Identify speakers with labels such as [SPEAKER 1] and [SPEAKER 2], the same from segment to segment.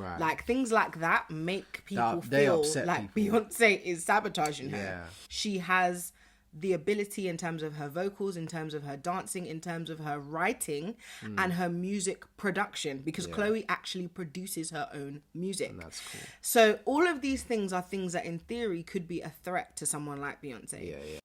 [SPEAKER 1] Right.
[SPEAKER 2] Like things like that make people
[SPEAKER 1] They
[SPEAKER 2] feel
[SPEAKER 1] upset
[SPEAKER 2] like
[SPEAKER 1] people.
[SPEAKER 2] Beyonce is sabotaging her.
[SPEAKER 1] Yeah.
[SPEAKER 2] She has the ability in terms of her vocals, in terms of her dancing, in terms of her writing and her music production, because Chloe actually produces her own music.
[SPEAKER 1] And that's cool.
[SPEAKER 2] So all of these things are things that in theory could be a threat to someone like Beyonce.
[SPEAKER 1] Yeah.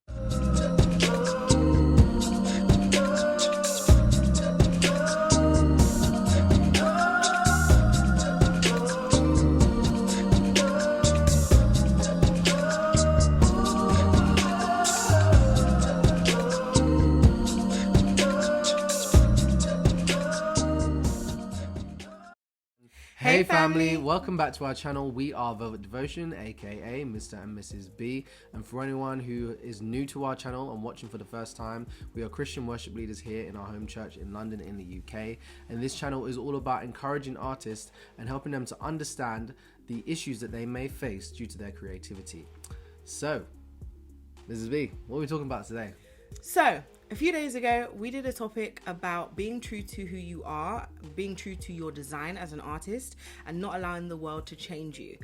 [SPEAKER 1] Hey family, welcome back to our channel. We are Velvet Devotion, aka Mr. and Mrs. B. And for anyone who is new to our channel and watching for the first time, we are Christian worship leaders here in our home church in London in the UK. And this channel is all about encouraging artists and helping them to understand the issues that they may face due to their creativity. So, Mrs. B, what are we talking about today?
[SPEAKER 2] So, a few days ago, we did a topic about being true to who you are, being true to your design as an artist, and not allowing the world to change you.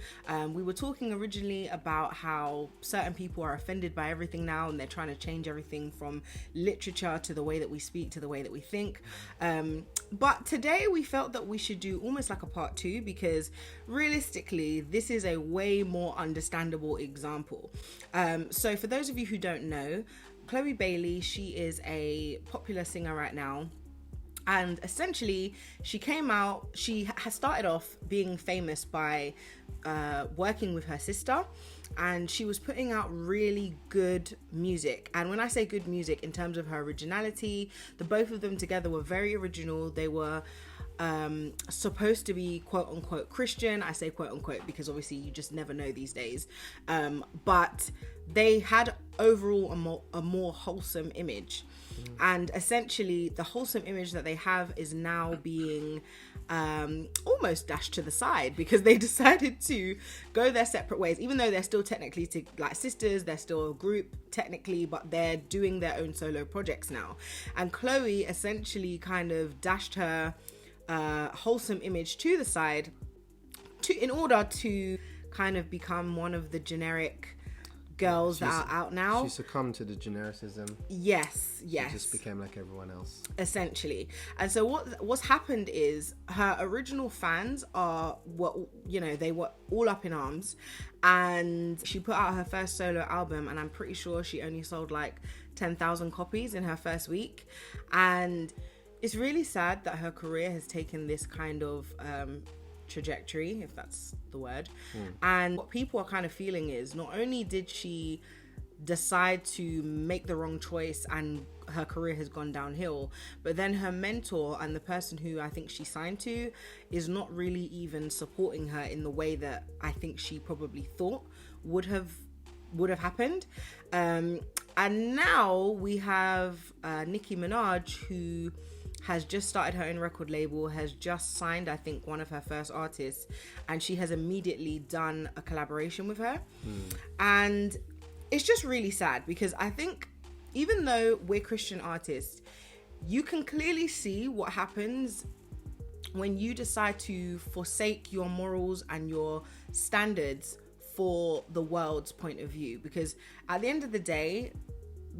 [SPEAKER 2] We were talking originally about how certain people are offended by everything now, and they're trying to change everything from literature to the way that we speak to the way that we think. But today we felt that we should do almost like a part 2, because realistically, this is a way more understandable example. So for those of you who don't know, chloebailey, she is a popular singer right now, and essentially she has started off being famous by working with her sister, and she was putting out really good music. And when I say good music, in terms of her originality, the both of them together were very original. They were supposed to be quote unquote Christian. I say quote unquote because obviously you just never know these days, but they had overall a more wholesome image. And essentially the wholesome image that they have is now being almost dashed to the side, because they decided to go their separate ways, even though they're still technically like sisters, they're still a group technically, but they're doing their own solo projects now. And Chloe essentially kind of dashed her wholesome image to the side in order to kind of become one of the generic girls that are out now.
[SPEAKER 1] She succumbed to the genericism.
[SPEAKER 2] Yes.
[SPEAKER 1] She just became like everyone else,
[SPEAKER 2] essentially. And so what's happened is her original fans they were all up in arms, and she put out her first solo album, and I'm pretty sure she only sold like 10,000 copies in her first week. And it's really sad that her career has taken this kind of trajectory, if that's the word. And what people are kind of feeling is, not only did she decide to make the wrong choice and her career has gone downhill, but then her mentor and the person who I think she signed to is not really even supporting her in the way that I think she probably thought would have happened. And now we have Nicki Minaj, who has just started her own record label, has just signed, I think, one of her first artists, and she has immediately done a collaboration with her. And it's just really sad, because I think even though we're Christian artists, you can clearly see what happens when you decide to forsake your morals and your standards for the world's point of view. Because at the end of the day,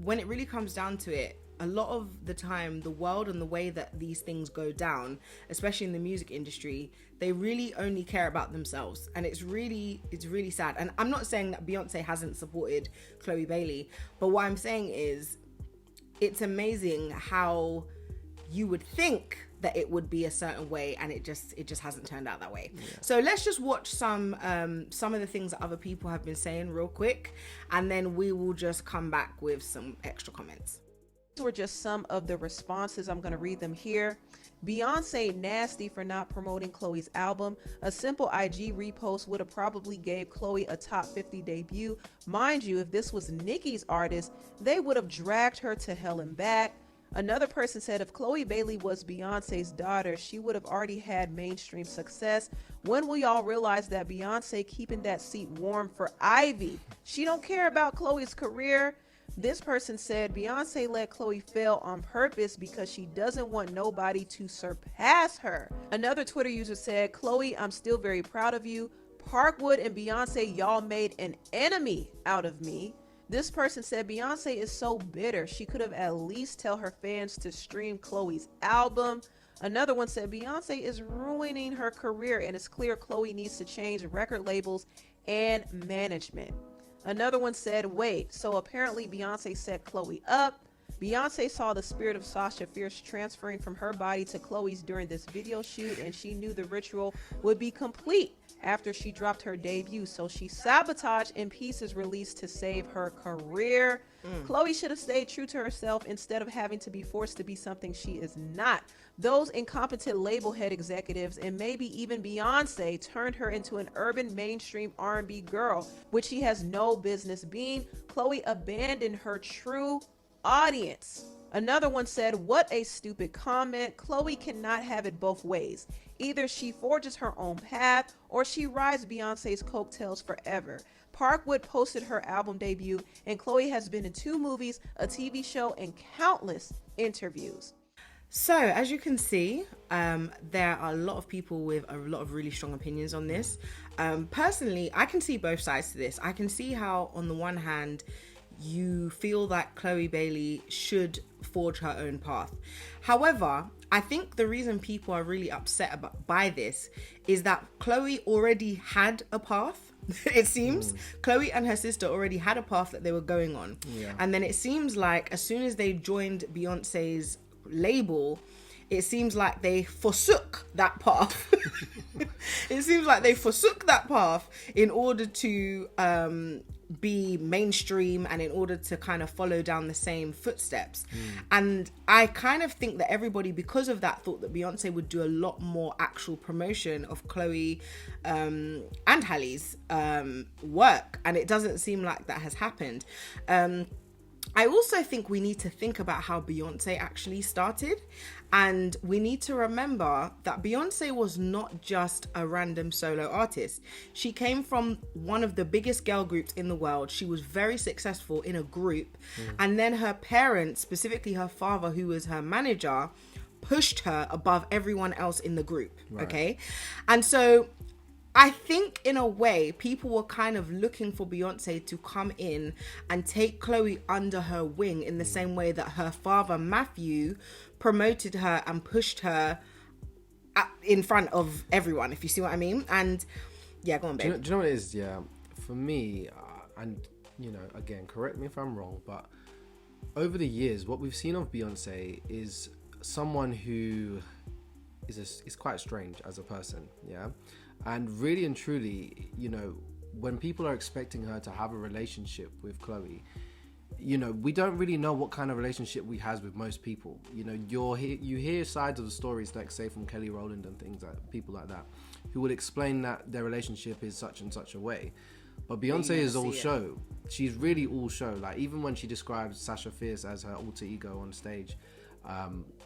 [SPEAKER 2] when it really comes down to it, a lot of the time, the world and the way that these things go down, especially in the music industry, they really only care about themselves. And it's really sad. And I'm not saying that Beyonce hasn't supported chloebailey, but what I'm saying is, it's amazing how you would think that it would be a certain way, and it just hasn't turned out that way. So let's just watch some of the things that other people have been saying real quick, and then we will just come back with some extra comments.
[SPEAKER 3] Were just some of the responses. I'm going to read them here. Beyonce nasty for not promoting Chloe's album. A simple IG repost would have probably gave Chloe a top 50 debut. Mind you, if this was Nicki's artist, they would have dragged her to hell and back. Another person said if chloebailey was Beyonce's daughter, she would have already had mainstream success. When will y'all realize that Beyonce keeping that seat warm for Ivy? She don't care about Chloe's career. This person said Beyonce let Chloe fail on purpose because she doesn't want nobody to surpass her. Another Twitter user said, Chloe, I'm still very proud of you. Parkwood and Beyonce, y'all made an enemy out of me. This person said Beyonce is so bitter. She could have at least tell her fans to stream Chloe's album. Another one said Beyonce is ruining her career and it's clear Chloe needs to change record labels and management. Another one said, wait, so apparently Beyonce set Chloe up. Beyonce saw the spirit of Sasha Fierce transferring from her body to Chloe's during this video shoot, and she knew the ritual would be complete after she dropped her debut, so she sabotaged In Pieces release to save her career. Chloe should have stayed true to herself instead of having to be forced to be something she is not. Those incompetent label head executives and maybe even Beyonce turned her into an urban mainstream R&B girl, which she has no business being. Chloe abandoned her true audience. Another one said, what a stupid comment. Chloe cannot have it both ways. Either she forges her own path or she rides Beyonce's coattails forever. Parkwood posted her album debut, and Chloe has been in 2 movies, a TV show, and countless interviews.
[SPEAKER 2] So, as you can see, there are a lot of people with a lot of really strong opinions on this. Personally, I can see both sides to this. I can see how, on the one hand, you feel that chloebailey should forge her own path. However, I think the reason people are really upset by this is that Chloe already had a path. It seems Chloe and her sister already had a path that they were going on. Yeah. And then it seems like as soon as they joined Beyonce's label, it seems like they forsook that path. It seems like they forsook that path in order to be mainstream and in order to kind of follow down the same footsteps. And I kind of think that everybody, because of that, thought that Beyonce would do a lot more actual promotion of Chloe and Halle's work, and it doesn't seem like that has happened. I also think we need to think about how Beyonce actually started, and we need to remember that Beyonce was not just a random solo artist. She came from one of the biggest girl groups in the world. She was very successful in a group, and then her parents, specifically her father, who was her manager, pushed her above everyone else in the group. Right. Okay, and so I think in a way people were kind of looking for Beyonce to come in and take Chloe under her wing in the same way that her father Matthew promoted her and pushed her in front of everyone, if you see what I mean. And yeah, go on, babe.
[SPEAKER 1] Do you know what it is? Yeah, for me, and you know, again, correct me if I'm wrong, but over the years, what we've seen of Beyonce is someone who is quite strange as a person. Yeah. And really and truly, you know, when people are expecting her to have a relationship with Chloe, you know, we don't really know what kind of relationship we has with most people. You know, you hear sides of the stories, like say from Kelly Rowland and things like people like that, who would explain that their relationship is such and such a way. But Beyonce is all show. She's really all show. Like even when she describes Sasha Fierce as her alter ego on stage,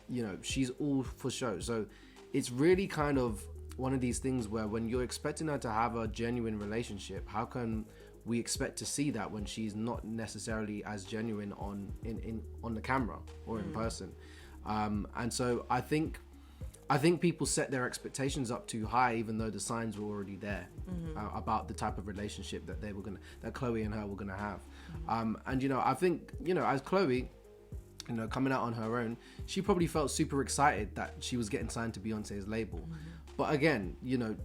[SPEAKER 1] you know, she's all for show. So it's really kind of one of these things where when you're expecting her to have a genuine relationship, how can we expect to see that when she's not necessarily as genuine on the camera or in person? And so I think people set their expectations up too high, even though the signs were already there about the type of relationship that Chloe and her were gonna have. And you know, I think, you know, as Chloe, you know, coming out on her own, she probably felt super excited that she was getting signed to Beyonce's label. But again, you know,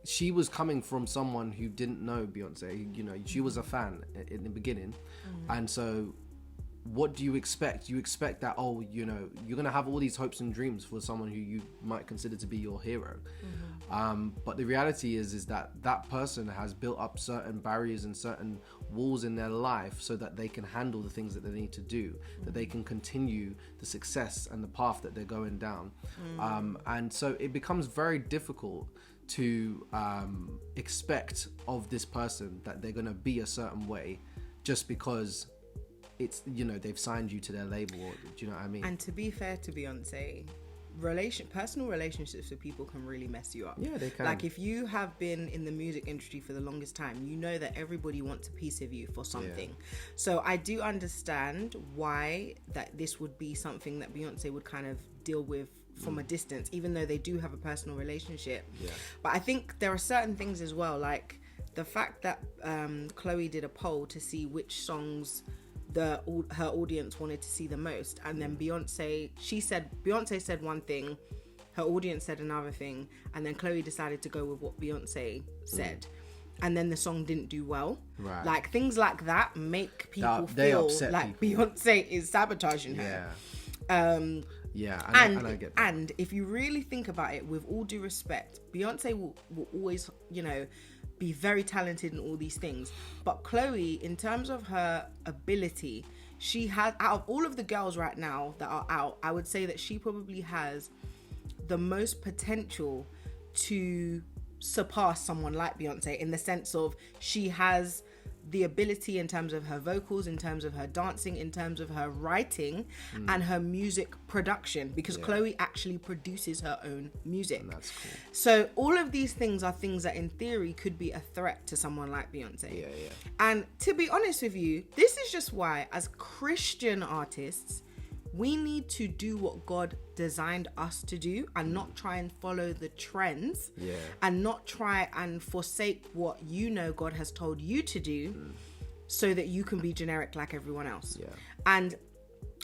[SPEAKER 1] she was coming from someone who didn't know Beyonce. You know, she was a fan in the beginning. And so what do you expect? You expect that, oh, you know, you're going to have all these hopes and dreams for someone who you might consider to be your hero. But the reality is that person has built up certain barriers and certain walls in their life so that they can handle the things that they need to do, that they can continue the success and the path that they're going down. And so it becomes very difficult to expect of this person that they're going to be a certain way just because it's, you know, they've signed you to their label. Do you know what I mean?
[SPEAKER 2] And to be fair to Beyonce, personal relationships with people can really mess you up.
[SPEAKER 1] Yeah, they can.
[SPEAKER 2] Like if you have been in the music industry for the longest time, you know that everybody wants a piece of you for something. Yeah. So I do understand why that this would be something that Beyonce would kind of deal with from a distance, even though they do have a personal relationship. Yeah. But I think there are certain things as well, like the fact that Chloe did a poll to see which songs her audience wanted to see the most, and then Beyonce said one thing, her audience said another thing, and then Chloe decided to go with what Beyonce said, and then the song didn't do well. Right. Like things like that make people feel like people. Beyonce is sabotaging her.
[SPEAKER 1] Yeah.
[SPEAKER 2] And
[SPEAKER 1] I get that.
[SPEAKER 2] And if you really think about it, with all due respect, Beyonce will always, be very talented in all these things. But Chloe, in terms of her ability, she has, out of all of the girls right now that are out, I would say that she probably has the most potential to surpass someone like Beyonce, in the sense of she has the ability in terms of her vocals, in terms of her dancing, in terms of her writing and her music production, because Chloe actually produces her own music.
[SPEAKER 1] And that's cool.
[SPEAKER 2] So all of these things are things that in theory could be a threat to someone like Beyonce. And to be honest with you, this is just why, as Christian artists, we need to do what God designed us to do, and not try and follow the trends, and not try and forsake what God has told you to do, so that you can be generic like everyone else. And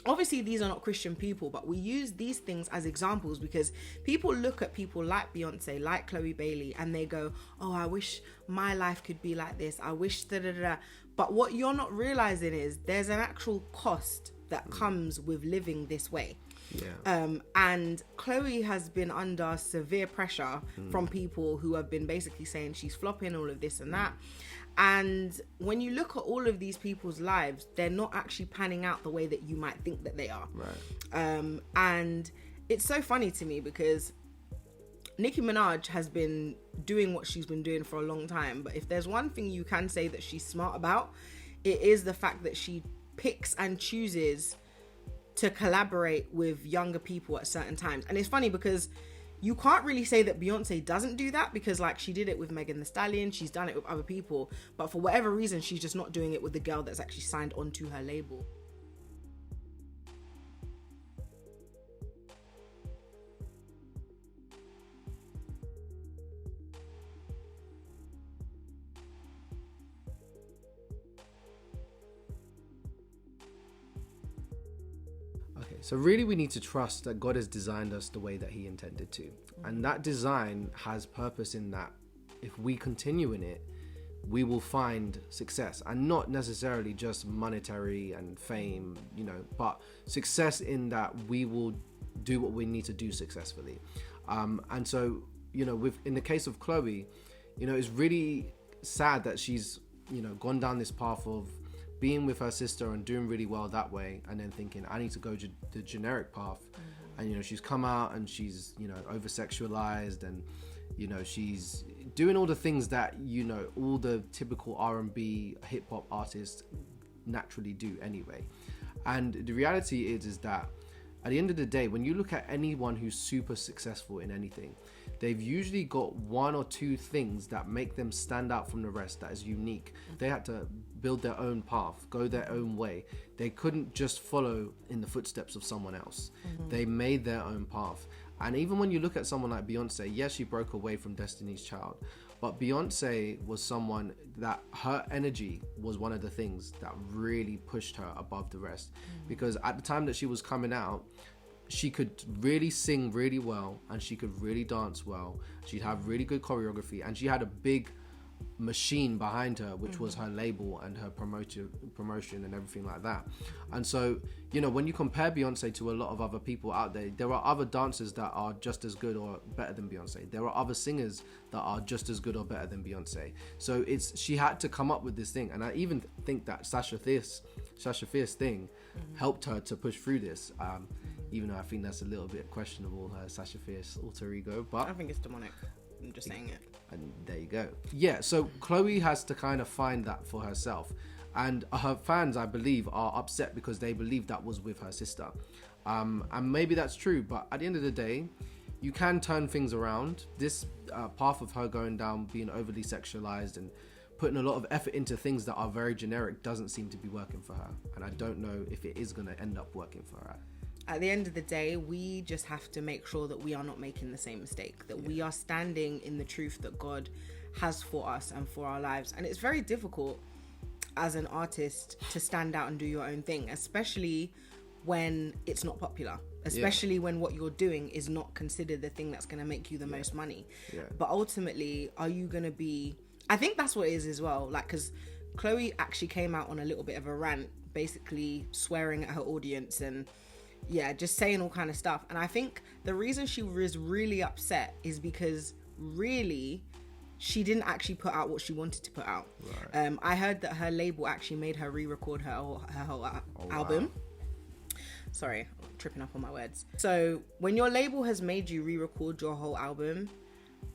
[SPEAKER 2] obviously these are not Christian people, but we use these things as examples because people look at people like Beyonce, like chloebailey, and they go, oh, I wish my life could be like this, I wish da-da-da-da. But what you're not realizing is there's an actual cost that comes with living this way. And Chloe has been under severe pressure from people who have been basically saying she's flopping, all of this and that. And when you look at all of these people's lives, they're not actually panning out the way that you might think that they are. And it's so funny to me because Nicki Minaj has been doing what she's been doing for a long time, but if there's one thing you can say that she's smart about, it is the fact that she picks and chooses to collaborate with younger people at certain times. And it's funny because you can't really say that Beyonce doesn't do that, because like she did it with Megan Thee Stallion, she's done it with other people, but for whatever reason she's just not doing it with the girl that's actually signed onto her label.
[SPEAKER 1] So really we need to trust that God has designed us the way that he intended to. And that design has purpose in that if we continue in it, we will find success, and not necessarily just monetary and fame, but success in that we will do what we need to do successfully. And so, in the case of Chloe, it's really sad that she's, gone down this path of being with her sister and doing really well that way, and then thinking I need to go the generic path. And she's come out and she's over sexualized, and she's doing all the things that all the typical R&B hip hop artists naturally do anyway. And the reality is that at the end of the day, when you look at anyone who's super successful in anything, they've usually got one or two things that make them stand out from the rest, that is unique. They had to build their own path, go their own way. They couldn't just follow in the footsteps of someone else. They made their own path. And even when you look at someone like Beyonce, yes, she broke away from Destiny's Child, but Beyonce was someone that her energy was one of the things that really pushed her above the rest. Because at the time that she was coming out, she could really sing really well, and she could really dance well. She'd have really good choreography, and she had a big machine behind her, which was her label and her promotion and everything like that. And so, when you compare Beyonce to a lot of other people out there are other dancers that are just as good or better than Beyonce. There are other singers that are just as good or better than Beyonce. So she had to come up with this thing. And I even think that Sasha Fierce thing helped her to push through this. Even though I think that's a little bit questionable, her Sasha Fierce alter ego, but
[SPEAKER 2] I think it's demonic. I'm just saying it.
[SPEAKER 1] And there you go. Yeah, so Chloe has to kind of find that for herself. And her fans, I believe, are upset because they believe that was with her sister. And maybe that's true, but at the end of the day, you can turn things around. This path of her going down, being overly sexualized and putting a lot of effort into things that are very generic doesn't seem to be working for her. And I don't know if it is going to end up working for her.
[SPEAKER 2] At the end of the day, we just have to make sure that we are not making the same mistake, that we are standing in the truth that God has for us and for our lives. And it's very difficult as an artist to stand out and do your own thing, especially when it's not popular, especially when what you're doing is not considered the thing that's going to make you the most money. But ultimately, are you going to be, I think that's what it is as well, like, because Chloe actually came out on a little bit of a rant, basically swearing at her audience and just saying all kind of stuff. And I think the reason she was really upset is because really she didn't actually put out what she wanted to put out. I heard that her label actually made her re-record her whole album. Wow. Sorry, I'm tripping up on my words. So when your label has made you re-record your whole album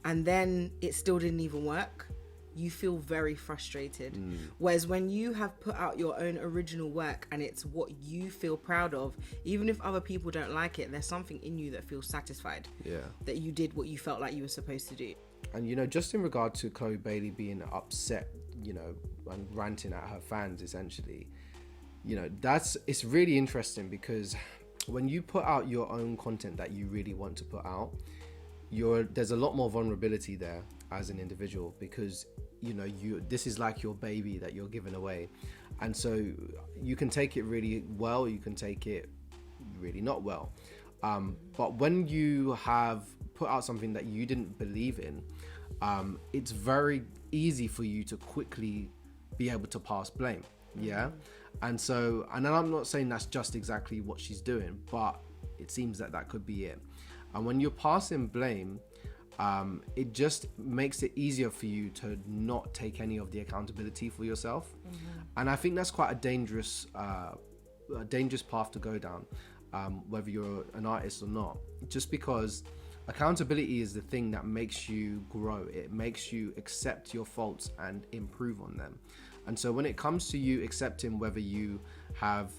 [SPEAKER 2] and then it still didn't even work, you feel very frustrated. Whereas when you have put out your own original work and it's what you feel proud of, even if other people don't like it, there's something in you that feels satisfied that you did what you felt like you were supposed to do.
[SPEAKER 1] And, you know, just in regard to chloebailey being upset, you know, and ranting at her fans, essentially, you know, it's really interesting because when you put out your own content that you really want to put out, there's a lot more vulnerability there as an individual, because, you know, this is like your baby that you're giving away. And so you can take it really well, you can take it really not well. But when you have put out something that you didn't believe in, it's very easy for you to quickly be able to pass blame. And I'm not saying that's just exactly what she's doing, but it seems that could be it. And when you're passing blame, it just makes it easier for you to not take any of the accountability for yourself. And I think that's quite a dangerous path to go down, whether you're an artist or not, just because accountability is the thing that makes you grow. It makes you accept your faults and improve on them. And so when it comes to you accepting whether you have,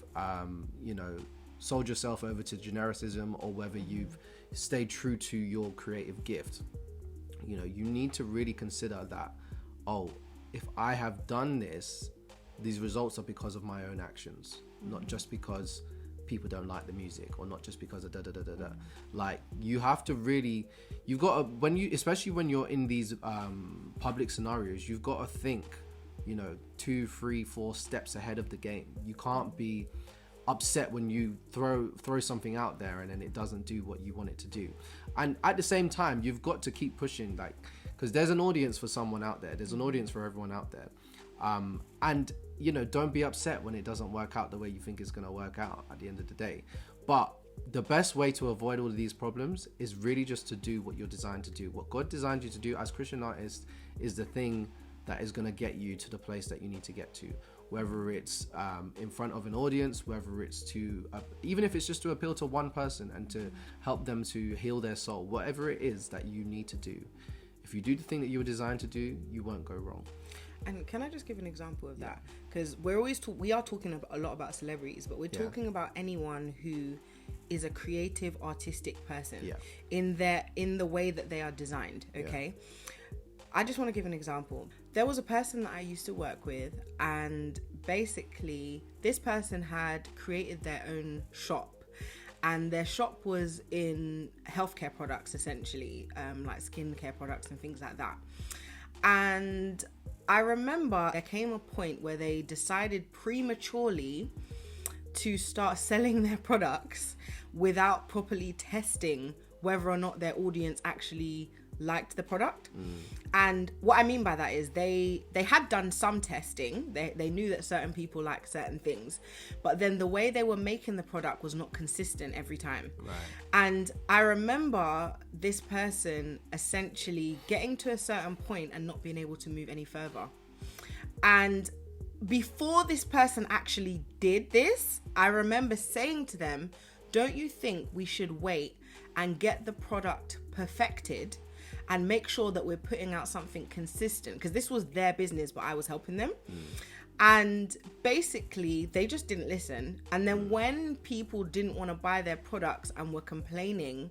[SPEAKER 1] you know, sold yourself over to genericism or whether you've stayed true to your creative gift, you know, you need to really consider that, if I have done this, these results are because of my own actions, not just because people don't like the music or not just because of da-da-da-da-da. Like, you have to really, you've got to, especially when you're in these public scenarios, you've got to think, you know, 2, 3, 4 steps ahead of the game. You can't be upset when you throw something out there and then it doesn't do what you want it to do. And at the same time, you've got to keep pushing, like, because there's an audience for someone out there. There's an audience for everyone out there. And, you know, don't be upset when it doesn't work out the way you think it's going to work out at the end of the day. But the best way to avoid all of these problems is really just to do what you're designed to do. What God designed you to do as Christian artists is the thing that is going to get you to the place that you need to get to, whether it's in front of an audience, whether it's to even if it's just to appeal to one person and to help them to heal their soul, whatever it is that you need to do. If you do the thing that you were designed to do, you won't go wrong.
[SPEAKER 2] And can I just give an example of that? Because we are talking a lot about celebrities, but we're talking about anyone who is a creative, artistic person in the way that they are designed. Okay. I just want to give an example. There was a person that I used to work with, and basically this person had created their own shop, and their shop was in healthcare products, essentially, like skincare products and things like that. And I remember there came a point where they decided prematurely to start selling their products without properly testing whether or not their audience actually liked the product. And what I mean by that is they had done some testing. They knew that certain people like certain things, but then the way they were making the product was not consistent every time. And I remember this person essentially getting to a certain point and not being able to move any further. And before this person actually did this, I remember saying to them, don't you think we should wait and get the product perfected and make sure that we're putting out something consistent? Because this was their business, but I was helping them. And basically, they just didn't listen. And then when people didn't want to buy their products and were complaining,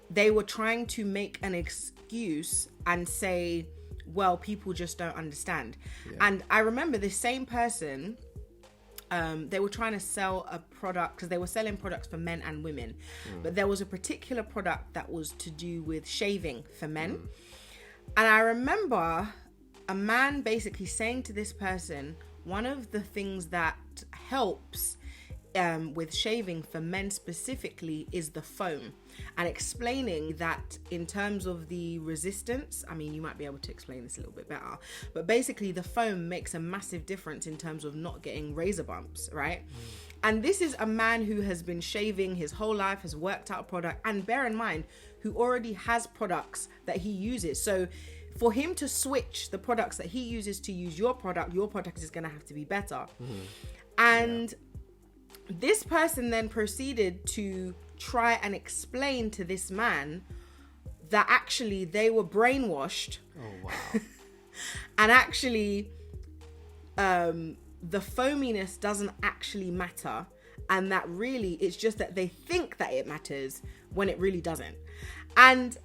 [SPEAKER 2] they were trying to make an excuse and say, well, people just don't understand. Yeah. And I remember this same person, they were trying to sell a product because they were selling products for men and women. But there was a particular product that was to do with shaving for men. And I remember a man basically saying to this person, one of the things that helps with shaving for men specifically is the foam, and explaining that in terms of the resistance, I mean, you might be able to explain this a little bit better, but basically the foam makes a massive difference in terms of not getting razor bumps, right? And this is a man who has been shaving his whole life, has worked out a product, and bear in mind, who already has products that he uses. So for him to switch the products that he uses to use your product is going to have to be better. And this person then proceeded to try and explain to this man that actually they were brainwashed.
[SPEAKER 1] Oh, wow.
[SPEAKER 2] And actually, the foaminess doesn't actually matter. And that really, it's just that they think that it matters when it really doesn't. And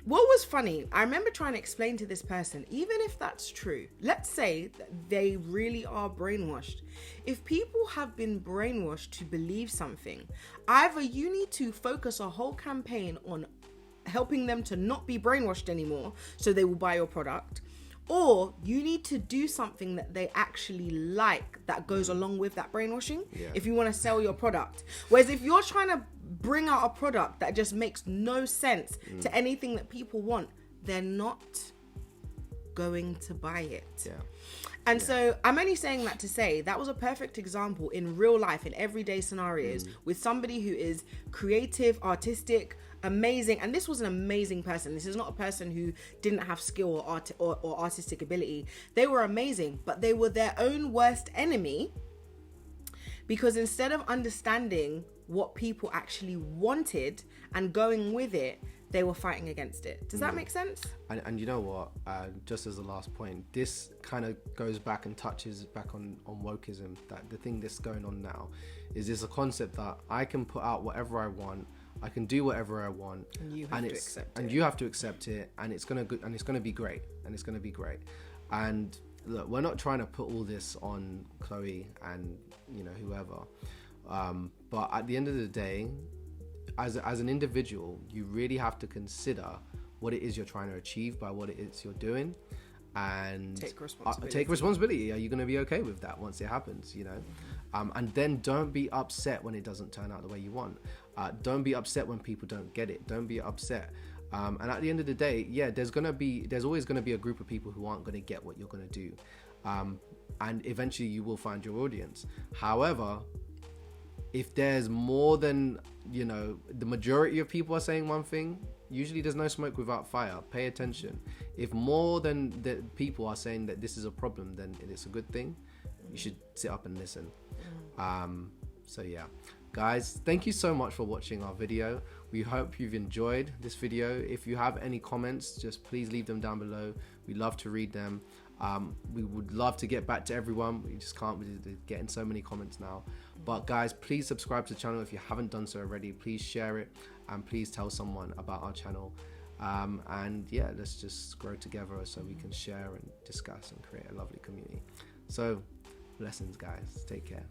[SPEAKER 2] what was funny, I remember trying to explain to this person, even if that's true, let's say that they really are brainwashed. If people have been brainwashed to believe something, either you need to focus a whole campaign on helping them to not be brainwashed anymore so they will buy your product, or you need to do something that they actually like that goes along with that brainwashing if you want to sell your product. Whereas if you're trying to bring out a product that just makes no sense to anything that people want, they're not going to buy it. And so I'm only saying that to say that was a perfect example in real life, in everyday scenarios, with somebody who is creative, artistic, amazing. And this was an amazing person. This is not a person who didn't have skill or artistic ability. They were amazing, but they were their own worst enemy, because instead of understanding what people actually wanted and going with it, they were fighting against it. Does that make sense?
[SPEAKER 1] And you know what, just as a last point, this kind of goes back and touches back on wokeism. That the thing that's going on now is there's a concept that I can put out whatever I want, I can do whatever I want,
[SPEAKER 2] and you have to accept it.
[SPEAKER 1] And you have to accept it, and it's gonna be great, and it's gonna be great. And look, we're not trying to put all this on Chloe and whoever, but at the end of the day, as an individual, you really have to consider what it is you're trying to achieve by what it is you're doing, and
[SPEAKER 2] take responsibility.
[SPEAKER 1] Take responsibility. Are you going to be okay with that once it happens? And then don't be upset when it doesn't turn out the way you want. Don't be upset when people don't get it. Don't be upset. And at the end of the day, there's always going to be a group of people who aren't going to get what you're going to do, and eventually you will find your audience. However, if there's more than the majority of people are saying one thing, usually there's no smoke without fire. Pay attention. If more than the people are saying that this is a problem, then it's a good thing. You should sit up and listen. So yeah, guys, thank you so much for watching our video. We hope you've enjoyed this video. If you have any comments, just please leave them down below. We love to read them. We would love to get back to everyone. We just can't. We're getting so many comments now. But guys, please subscribe to the channel if you haven't done so already. Please share it, and please tell someone about our channel. And yeah, let's just grow together so we can share and discuss and create a lovely community. So blessings, guys. Take care.